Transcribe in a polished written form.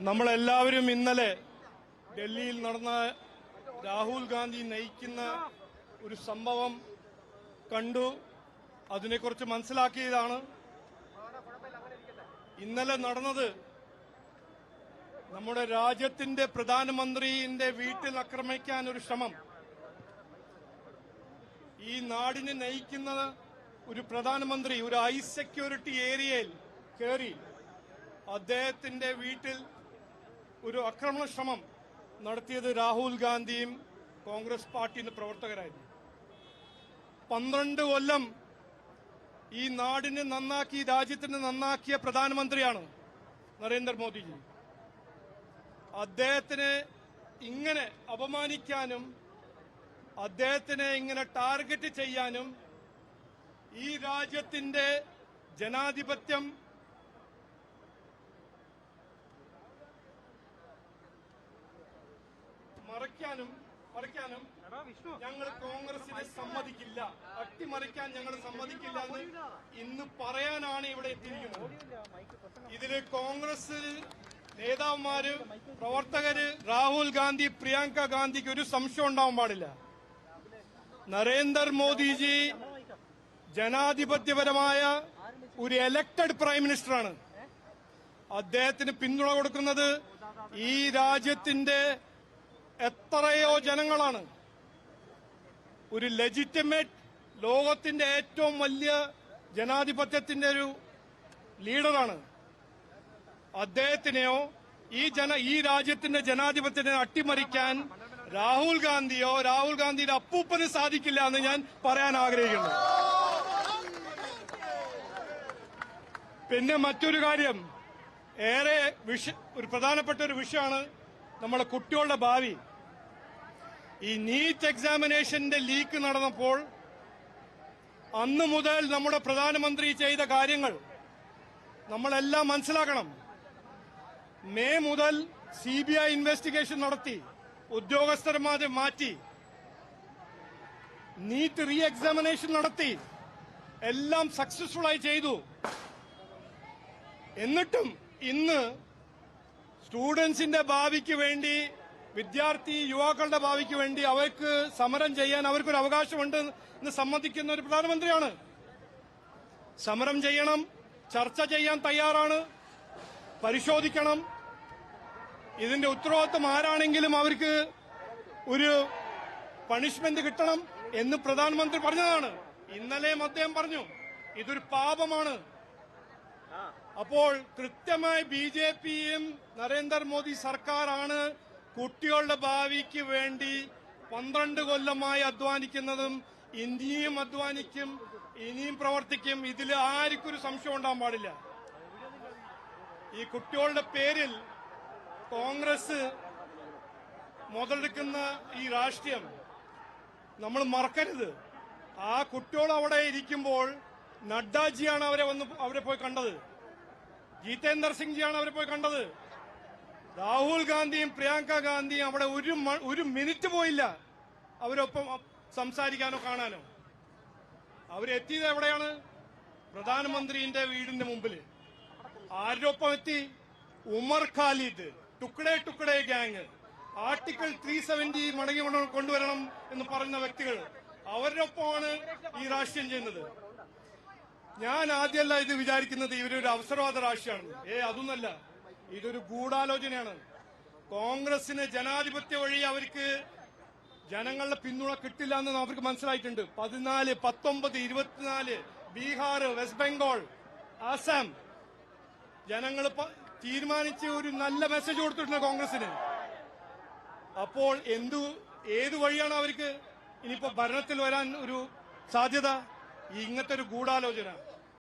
നമ്മളെല്ലാവരും ഇന്നലെ ഡൽഹിയിൽ നടന്ന രാഹുൽ ഗാന്ധി നയിക്കുന്ന ഒരു സംഭവം കണ്ടു. അതിനെക്കുറിച്ച് മനസ്സിലാക്കിയതാണ്. ഇന്നലെ നടന്നത് നമ്മുടെ രാജ്യത്തിന്റെ പ്രധാനമന്ത്രിയുടെ വീട്ടിൽ ആക്രമിക്കാൻ ഒരു ശ്രമം. ഈ നാടിനെ നയിക്കുന്ന ഒരു പ്രധാനമന്ത്രി ഒരു ഹൈ സെക്യൂരിറ്റി ഏരിയയിൽ കയറി അദ്ദേഹത്തിന്റെ വീട്ടിൽ ഒരു ആക്രമണ ശ്രമം നടത്തിയത് രാഹുൽ ഗാന്ധിയും കോൺഗ്രസ് പാർട്ടിയുടെ പ്രവർത്തകരായിരുന്നു. 12 കൊല്ലം ഈ നാടിനെ നന്നാക്കി രാജ്യത്തിന് നന്നാക്കിയ പ്രധാനമന്ത്രിയാണ് നരേന്ദ്രമോദിജി. അദ്ദേഹത്തിനെ ഇങ്ങനെ അപമാനിക്കാനും അദ്ദേഹത്തിനെ ഇങ്ങനെ ടാർഗറ്റ് ചെയ്യാനും ഈ രാജ്യത്തിന്റെ ജനാധിപത്യം മറയ്ക്കാനും ഞങ്ങൾ കോൺഗ്രസിനെ സമ്മതിക്കില്ല, അട്ടിമറിക്കാൻ ഞങ്ങൾ സമ്മതിക്കില്ല എന്ന് ഇന്ന് പറയാനാണ് ഇവിടെ എത്തിയിരിക്കുന്നത്. ഇതില് കോൺഗ്രസ് നേതാക്കന്മാര്, പ്രവർത്തകര്, രാഹുൽ ഗാന്ധി, പ്രിയങ്ക ഗാന്ധിക്ക് ഒരു സംശയം ഉണ്ടാവാൻ പാടില്ല. നരേന്ദ്രമോദിജി ജനാധിപത്യപരമായ ഒരു എലക്ടഡ് പ്രൈം മിനിസ്റ്ററാണ്. അദ്ദേഹത്തിന് പിന്തുണ കൊടുക്കുന്നത് ഈ രാജ്യത്തിന്റെ എത്രയോ ജനങ്ങളാണ്. ഒരു ലെജിറ്റിമേറ്റ്, ലോകത്തിന്റെ ഏറ്റവും വലിയ ജനാധിപത്യത്തിന്റെ ഒരു ലീഡറാണ്. അദ്ദേഹത്തിനെയോ ഈ രാജ്യത്തിന്റെ ജനാധിപത്യത്തെ അട്ടിമറിക്കാൻ രാഹുൽ ഗാന്ധിയോ രാഹുൽ ഗാന്ധിയുടെ അപ്പൂപ്പന് സാധിക്കില്ല എന്ന് ഞാൻ പറയാൻ ആഗ്രഹിക്കുന്നു. പിന്നെ മറ്റൊരു കാര്യം, ഏറെ ഒരു പ്രധാനപ്പെട്ട ഒരു വിഷയമാണ് നമ്മളെ കുട്ടികളുടെ ഭാവി. ഈ നീറ്റ് എക്സാമിനേഷന്റെ ലീക്ക് നടന്നപ്പോൾ അന്നു മുതൽ നമ്മുടെ പ്രധാനമന്ത്രി ചെയ്ത കാര്യങ്ങൾ നമ്മളെല്ലാം മനസ്സിലാക്കണം. മെയ് മുതൽ CBI ഇൻവെസ്റ്റിഗേഷൻ നടത്തി, ഉദ്യോഗസ്ഥന്മാരെ മാറ്റി, നീറ്റ് റീ എക്സാമിനേഷൻ നടത്തി, എല്ലാം സക്സസ്ഫുൾ ആയി ചെയ്തു. എന്നിട്ടും ഇന്ന് സ്റ്റുഡൻസിന്റെ ഭാവിക്ക് വേണ്ടി, വിദ്യാർത്ഥി യുവാക്കളുടെ ഭാവിക്ക് വേണ്ടി അവർക്ക് സമരം ചെയ്യാൻ അവർക്കൊരു അവകാശമുണ്ട് എന്ന് സമ്മതിക്കുന്ന ഒരു പ്രധാനമന്ത്രിയാണ്. സമരം ചെയ്യണം, ചർച്ച ചെയ്യാൻ തയ്യാറാണ്, പരിശോധിക്കണം. ഇതിന്റെ ഉത്തരവാദിത്വം ആരാണെങ്കിലും അവർക്ക് ഒരു പണിഷ്മെന്റ് കിട്ടണം എന്ന് പ്രധാനമന്ത്രി പറഞ്ഞതാണ്. ഇന്നലെയും അദ്ദേഹം പറഞ്ഞു ഇതൊരു പാപമാണ്. അപ്പോൾ കൃത്യമായി BJPയും നരേന്ദ്രമോദി സർക്കാരാണ് കുട്ടികളുടെ ഭാവിക്ക് വേണ്ടി 12 കൊല്ലമായി അധ്വാനിക്കുന്നതും ഇനിയും അധ്വാനിക്കും, ഇനിയും പ്രവർത്തിക്കും. ഇതിൽ ആർക്കും ഒരു സംശയം ഉണ്ടാകാൻ പാടില്ല. ഈ കുട്ടികളുടെ പേരിൽ കോൺഗ്രസ് മുതലെടുക്കുന്ന ഈ രാഷ്ട്രീയം നമ്മൾ മറക്കരുത്. ആ കുട്ടികൾ അവിടെ ഇരിക്കുമ്പോൾ നഡ്ഡാജിയാണ് അവരെ പോയി കണ്ടത്, ജിതേന്ദർ സിംഗ്ജിയാണ് അവരെ പോയി കണ്ടത്. രാഹുൽ ഗാന്ധിയും പ്രിയങ്ക ഗാന്ധിയും അവിടെ ഒരു മിനിറ്റ് പോയില്ല അവരൊപ്പം സംസാരിക്കാനോ കാണാനോ. അവരെത്തിയത് എവിടെയാണ്? പ്രധാനമന്ത്രിയുടെ വീടിന്റെ മുമ്പിൽ. ആരോപ്പം എത്തി? ഉമർ ഖാലിദ്, ടുക്കഡേ ഗ്യാങ്, ആർട്ടിക്കിൾ 370 മടങ്ങി കൊണ്ടുവരണം എന്ന് പറയുന്ന വ്യക്തികൾ, അവരുടെ ഒപ്പമാണ് ഈ രാഷ്ട്രീയം ചെയ്യുന്നത്. ഞാൻ ആദ്യമല്ല ഇത് വിചാരിക്കുന്നത് ഇവരൊരു അവസരവാദ രാഷ്ട്രീയമാണ്. അതൊന്നല്ല, ഇതൊരു ഗൂഢാലോചനയാണ്. കോൺഗ്രസിന് ജനാധിപത്യ വഴി അവർക്ക് ജനങ്ങളുടെ പിന്തുണ കിട്ടില്ല എന്ന് അവർക്ക് മനസ്സിലായിട്ടുണ്ട്. 14, 19, 24 ബീഹാർ, വെസ്റ്റ് ബംഗാൾ, ആസാം ജനങ്ങൾ തീരുമാനിച്ച് ഒരു നല്ല മെസ്സേജ് കൊടുത്തിട്ടുണ്ട് കോൺഗ്രസിന്. അപ്പോൾ ഏതു വഴിയാണ് അവർക്ക് ഇനിയിപ്പോ ഭരണത്തിൽ വരാൻ ഒരു സാധ്യത? ഇങ്ങനത്തെ ഒരു ഗൂഢാലോചന.